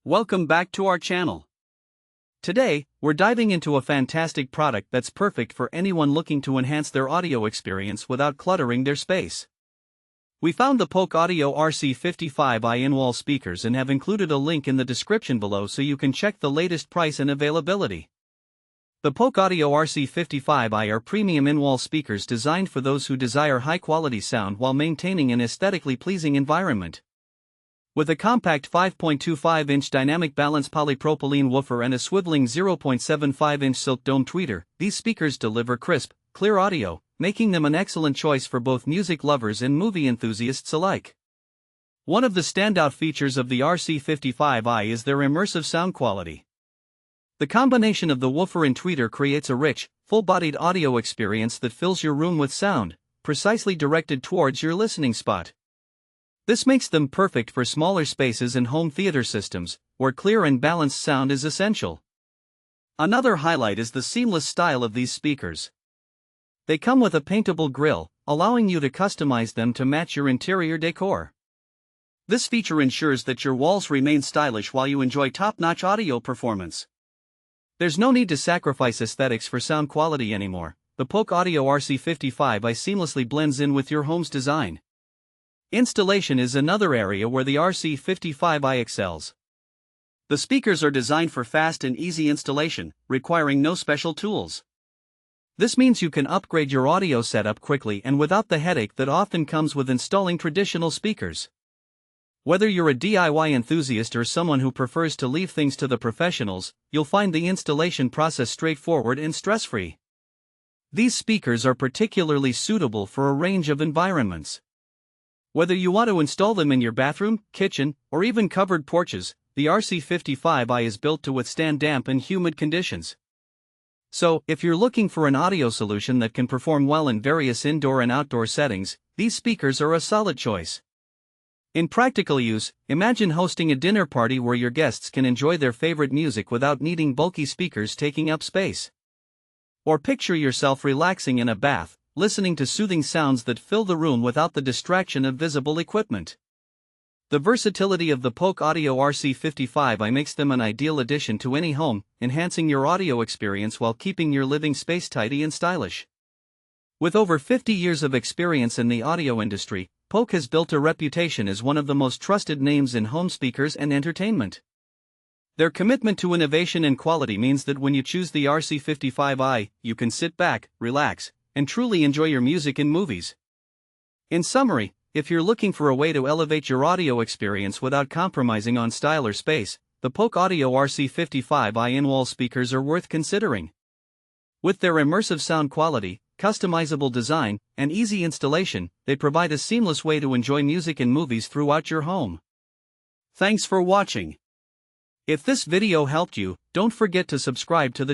Welcome back to our channel. Today, we're diving into a fantastic product that's perfect for anyone looking to enhance their audio experience without cluttering their space. We found the Polk Audio RC55i in-wall speakers and have included a link in the description below so you can check the latest price and availability. The Polk Audio RC55i are premium in-wall speakers designed for those who desire high-quality sound while maintaining an aesthetically pleasing environment. With a compact 5.25-inch dynamic balance polypropylene woofer and a swiveling 0.75-inch silk dome tweeter, these speakers deliver crisp, clear audio, making them an excellent choice for both music lovers and movie enthusiasts alike. One of the standout features of the RC55i is their immersive sound quality. The combination of the woofer and tweeter creates a rich, full-bodied audio experience that fills your room with sound, precisely directed towards your listening spot. This makes them perfect for smaller spaces and home theater systems, where clear and balanced sound is essential. Another highlight is the seamless style of these speakers. They come with a paintable grille, allowing you to customize them to match your interior decor. This feature ensures that your walls remain stylish while you enjoy top-notch audio performance. There's no need to sacrifice aesthetics for sound quality anymore. The Polk Audio RC55i seamlessly blends in with your home's design. Installation is another area where the RC55i excels. The speakers are designed for fast and easy installation, requiring no special tools. This means you can upgrade your audio setup quickly and without the headache that often comes with installing traditional speakers. Whether you're a DIY enthusiast or someone who prefers to leave things to the professionals, you'll find the installation process straightforward and stress-free. These speakers are particularly suitable for a range of environments. Whether you want to install them in your bathroom, kitchen, or even covered porches, the RC55i is built to withstand damp and humid conditions. So, if you're looking for an audio solution that can perform well in various indoor and outdoor settings, these speakers are a solid choice. In practical use, imagine hosting a dinner party where your guests can enjoy their favorite music without needing bulky speakers taking up space. Or picture yourself relaxing in a bath, listening to soothing sounds that fill the room without the distraction of visible equipment. The versatility of the Polk Audio RC55i makes them an ideal addition to any home, enhancing your audio experience while keeping your living space tidy and stylish. With over 50 years of experience in the audio industry, Polk has built a reputation as one of the most trusted names in home speakers and entertainment. Their commitment to innovation and quality means that when you choose the RC55i, you can sit back, relax, and truly enjoy your music and movies. In summary, if you're looking for a way to elevate your audio experience without compromising on style or space, the Polk Audio RC55i in-wall speakers are worth considering. With their immersive sound quality, customizable design, and easy installation, they provide a seamless way to enjoy music and movies throughout your home. Thanks for watching. If this video helped you, don't forget to subscribe to the channel.